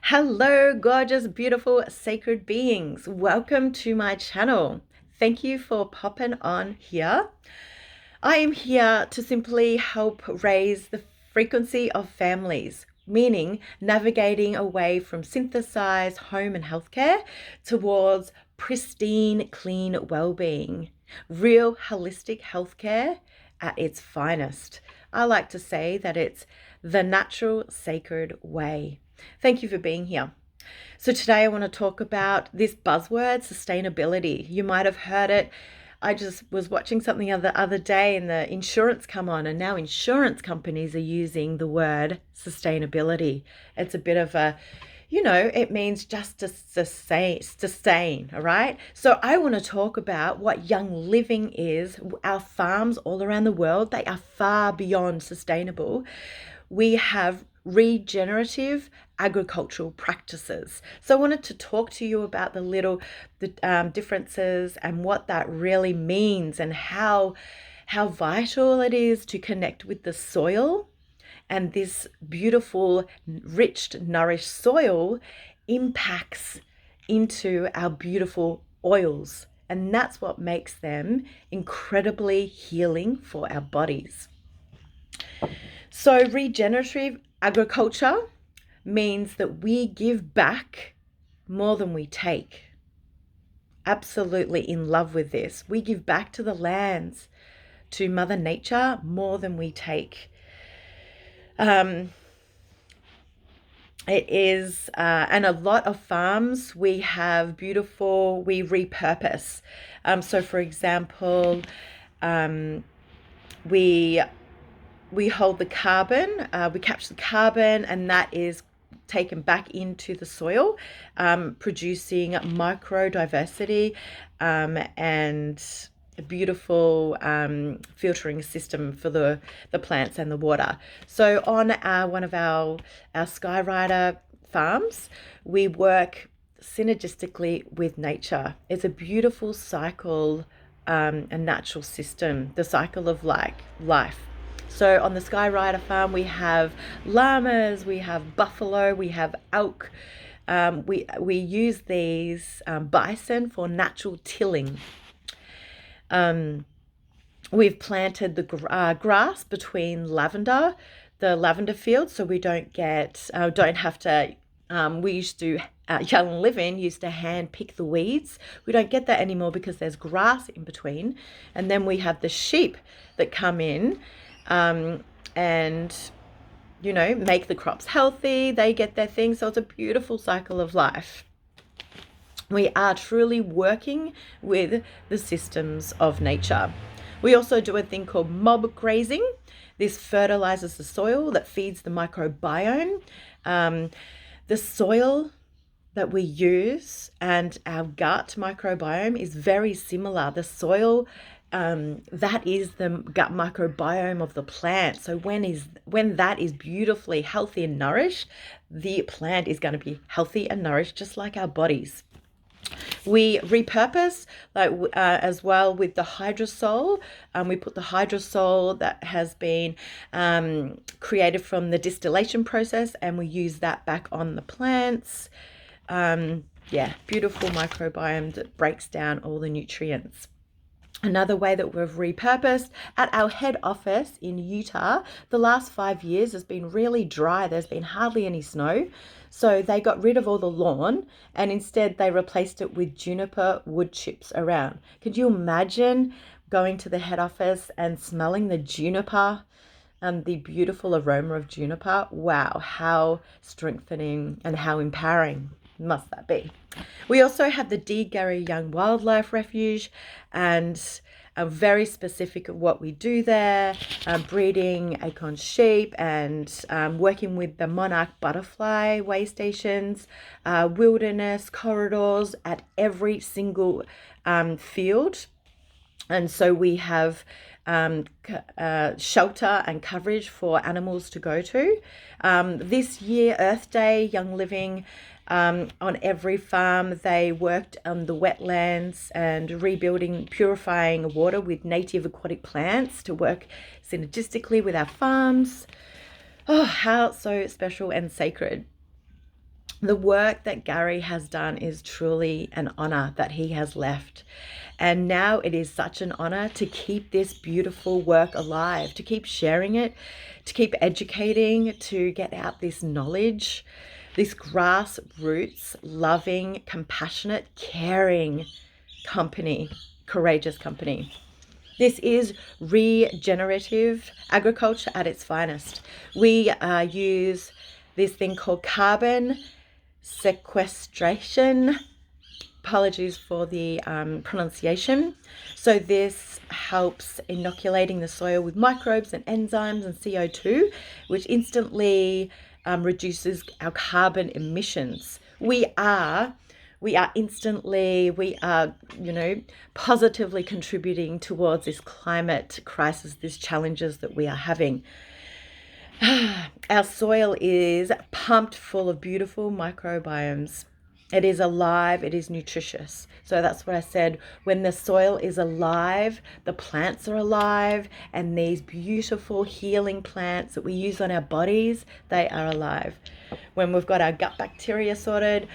Hello, gorgeous, beautiful, sacred beings. Welcome to my channel. Thank you for popping on here. I am here to simply help raise the frequency of families, meaning navigating away from synthesized home and healthcare towards pristine, clean well-being, real holistic healthcare at its finest. I like to say that it's the natural, sacred way. Thank you for being here. So today I want to talk about this buzzword, sustainability. You might have heard it. I just was watching something the other day and the insurance come on, and now insurance companies are using the word sustainability. It's a bit of a, it means just to sustain, all right? So I want to talk about what young living is. Our farms all around the world, they are far beyond sustainable. We have regenerative agricultural practices. So I wanted to talk to you about the differences and what that really means, and how vital it is to connect with the soil. And this beautiful, rich, nourished soil impacts into our beautiful oils. And that's what makes them incredibly healing for our bodies. So regenerative agriculture means that we give back more than we take. Absolutely in love with this. We give back to the lands, to Mother Nature, more than we take. It is, and a lot of farms, we repurpose. So for example, we hold the carbon, we capture the carbon, and that is taken back into the soil, producing microdiversity and a beautiful filtering system for the plants and the water. So on one of our Skyrider farms, we work synergistically with nature. It's a beautiful cycle, a natural system, the cycle of life. So on the Skyrider Farm, we have llamas, we have buffalo, we have elk. We use these bison for natural tilling. We've planted the grass between the lavender fields, so we don't have to. We used to, Young Living used to hand pick the weeds. We don't get that anymore because there's grass in between. And then we have the sheep that come in and make the crops healthy. They get their thing. So it's a beautiful cycle of life. We are truly working with the systems of nature. We also do a thing called mob grazing. This fertilizes the soil, that feeds the microbiome. The soil that we use and our gut microbiome is very similar. The soil, that is the gut microbiome of the plant. So when that is beautifully healthy and nourished, the plant is going to be healthy and nourished, just like our bodies. We repurpose as well with the hydrosol. We put the hydrosol that has been created from the distillation process, and we use that back on the plants. Beautiful microbiome that breaks down all the nutrients. Another way that we've repurposed, at our head office in Utah, the last 5 years has been really dry. There's been hardly any snow. So they got rid of all the lawn, and instead they replaced it with juniper wood chips around. Could you imagine going to the head office and smelling the juniper and the beautiful aroma of juniper? Wow, how strengthening and how empowering must that be? We also have the Gary Young Wildlife Refuge, and very specific at what we do there, breeding acorn sheep and working with the monarch butterfly way stations, wilderness corridors at every single field. And so we have shelter and coverage for animals to go to. This year, Earth Day, Young Living, on every farm, they worked on the wetlands and rebuilding, purifying water with native aquatic plants to work synergistically with our farms. Oh, how so special and sacred. The work that Gary has done is truly an honor that he has left. And now it is such an honor to keep this beautiful work alive, to keep sharing it, to keep educating, to get out this knowledge, this grassroots, loving, compassionate, caring company, courageous company. This is regenerative agriculture at its finest. We use this thing called carbon sequestration. Apologies for the pronunciation. So this helps inoculating the soil with microbes and enzymes and CO2, which instantly reduces our carbon emissions. We are positively contributing towards this climate crisis, these challenges that we are having. Our soil is pumped full of beautiful microbiomes. It is alive, it is nutritious. So that's what I said. When the soil is alive, the plants are alive, and these beautiful healing plants that we use on our bodies, they are alive. When we've got our gut bacteria sorted,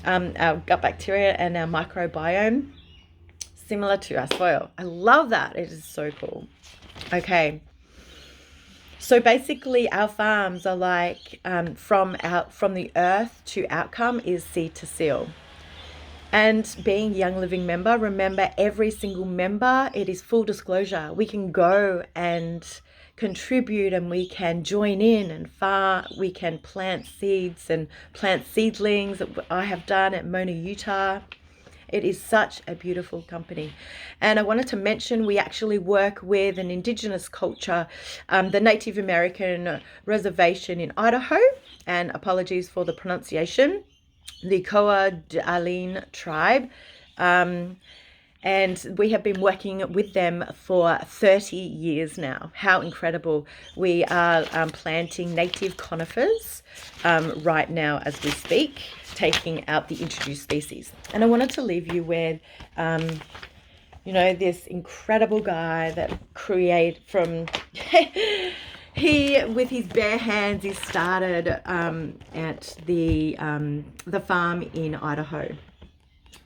our gut bacteria and our microbiome, similar to our soil. I love that. It is so cool. Okay. So basically our farms are like from the earth to outcome is seed to seal. And being Young Living member, remember every single member, it is full disclosure. We can go and contribute and we can join in and we can plant seeds and plant seedlings that I have done at Mona, Utah. It is such a beautiful company. And I wanted to mention we actually work with an indigenous culture, the Native American reservation in Idaho, and apologies for the pronunciation, the Coa-d'Alene tribe. And we have been working with them for 30 years now. How incredible. We are planting native conifers right now as we speak, taking out the introduced species. And I wanted to leave you with, this incredible guy that he, with his bare hands, he started at the farm in Idaho.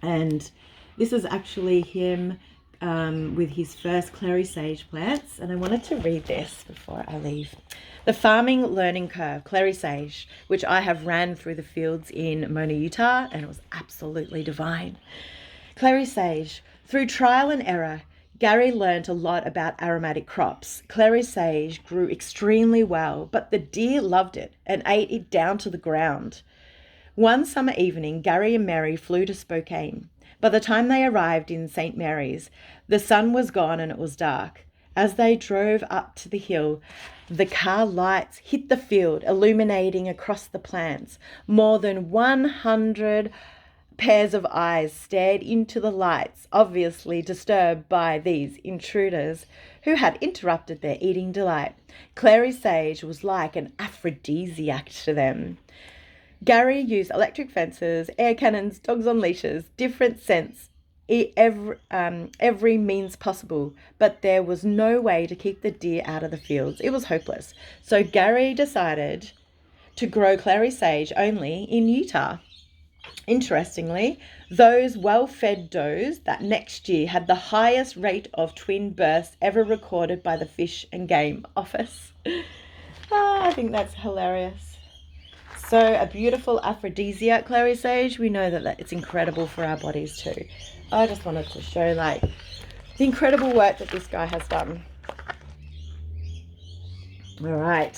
And this is actually him with his first clary sage plants. And I wanted to read this before I leave. The farming learning curve, clary sage, which I have ran through the fields in Mona, Utah, and it was absolutely divine. Clary sage, through trial and error, Gary learned a lot about aromatic crops. Clary sage grew extremely well, but the deer loved it and ate it down to the ground. One summer evening, Gary and Mary flew to Spokane. By the time they arrived in St. Mary's, the sun was gone and it was dark. As they drove up to the hill, the car lights hit the field, illuminating across the plants. More than 100 pairs of eyes stared into the lights, obviously disturbed by these intruders who had interrupted their eating delight. Clary sage was like an aphrodisiac to them. Gary used electric fences, air cannons, dogs on leashes, different scents, every means possible, but there was no way to keep the deer out of the fields. It was hopeless. So Gary decided to grow clary sage only in Utah. Interestingly, those well-fed does that next year had the highest rate of twin births ever recorded by the Fish and Game Office. I think that's hilarious. So a beautiful aphrodisiac, clary sage. We know that it's incredible for our bodies too. I just wanted to show the incredible work that this guy has done. All right.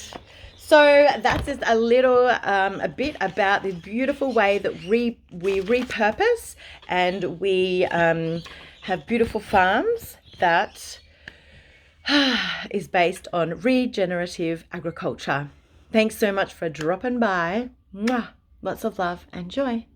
So that's just a little, a bit about the beautiful way that we repurpose and we have beautiful farms that is based on regenerative agriculture. Thanks so much for dropping by. Mwah. Lots of love and joy.